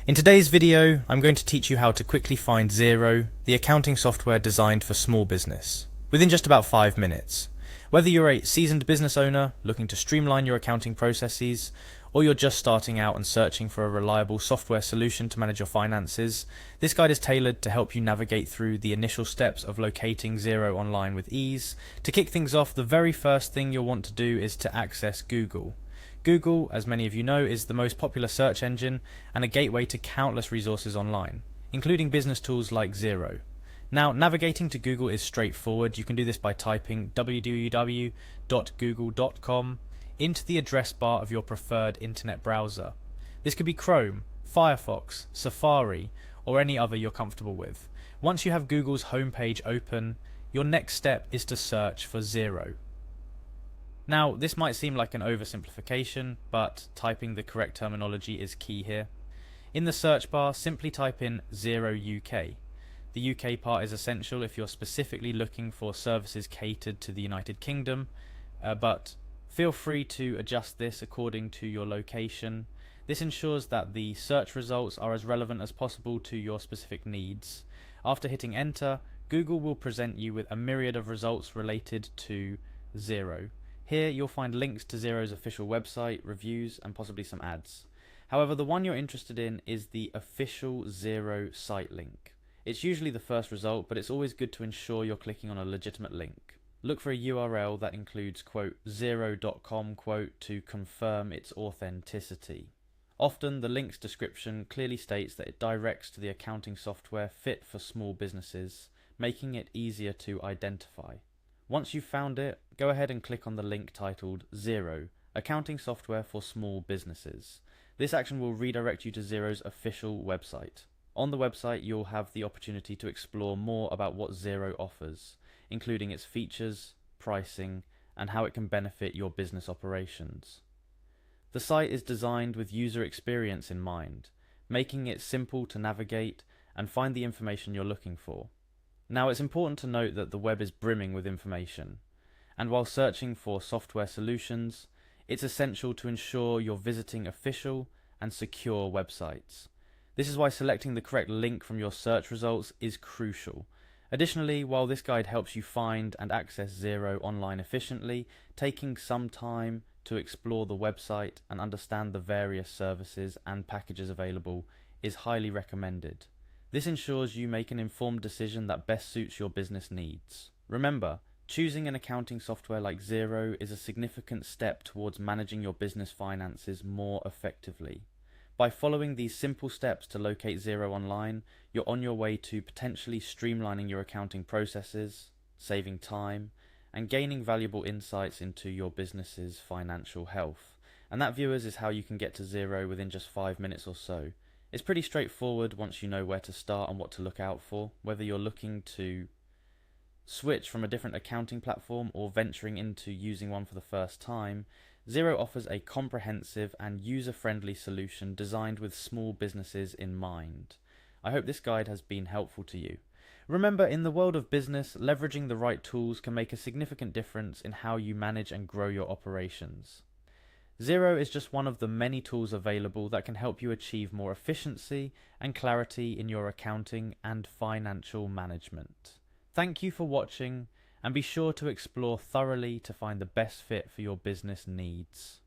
In today's video, I'm going to teach you how to quickly find Xero, the accounting software designed for small business, within just about 5 minutes. Whether you're a seasoned business owner looking to streamline your accounting processes, or you're just starting out and searching for a reliable software solution to manage your finances, this guide is tailored to help you navigate through the initial steps of locating Xero online with ease. To kick things off, the very first thing you'll want to do is to access Google. Google, as many of you know, is the most popular search engine and a gateway to countless resources online, including business tools like Xero. Now, navigating to Google is straightforward. You can do this by typing www.google.com into the address bar of your preferred internet browser. This could be Chrome, Firefox, Safari, or any other you're comfortable with. Once you have Google's homepage open, your next step is to search for Xero. Now, this might seem like an oversimplification, but typing the correct terminology is key here. In the search bar, simply type in Xero UK. The UK part is essential if you're specifically looking for services catered to the United Kingdom, but feel free to adjust this according to your location. This ensures that the search results are as relevant as possible to your specific needs. After hitting enter, Google will present you with a myriad of results related to Xero. Here you'll find links to Xero's official website, reviews, and possibly some ads. However, the one you're interested in is the official Xero site link. It's usually the first result, but it's always good to ensure you're clicking on a legitimate link. Look for a URL that includes quote xero.com quote to confirm its authenticity. Often the link's description clearly states that it directs to the accounting software fit for small businesses, making it easier to identify. Once you've found it, go ahead and click on the link titled Xero, Accounting Software for Small Businesses. This action will redirect you to Xero's official website. On the website, you'll have the opportunity to explore more about what Xero offers, including its features, pricing, and how it can benefit your business operations. The site is designed with user experience in mind, making it simple to navigate and find the information you're looking for. Now, it's important to note that the web is brimming with information, and while searching for software solutions, it's essential to ensure you're visiting official and secure websites. This is why selecting the correct link from your search results is crucial. Additionally, while this guide helps you find and access Xero online efficiently, taking some time to explore the website and understand the various services and packages available is highly recommended. This ensures you make an informed decision that best suits your business needs. Remember, choosing an accounting software like Xero is a significant step towards managing your business finances more effectively. By following these simple steps to locate Xero online, you're on your way to potentially streamlining your accounting processes, saving time, and gaining valuable insights into your business's financial health. And that, viewers, is how you can get to Xero within just 5 minutes or so. It's pretty straightforward once you know where to start and what to look out for, whether you're looking to switch from a different accounting platform or venturing into using one for the first time. Xero offers a comprehensive and user-friendly solution designed with small businesses in mind. I hope this guide has been helpful to you. Remember, in the world of business, leveraging the right tools can make a significant difference in how you manage and grow your operations. Xero is just one of the many tools available that can help you achieve more efficiency and clarity in your accounting and financial management. Thank you for watching, and be sure to explore thoroughly to find the best fit for your business needs.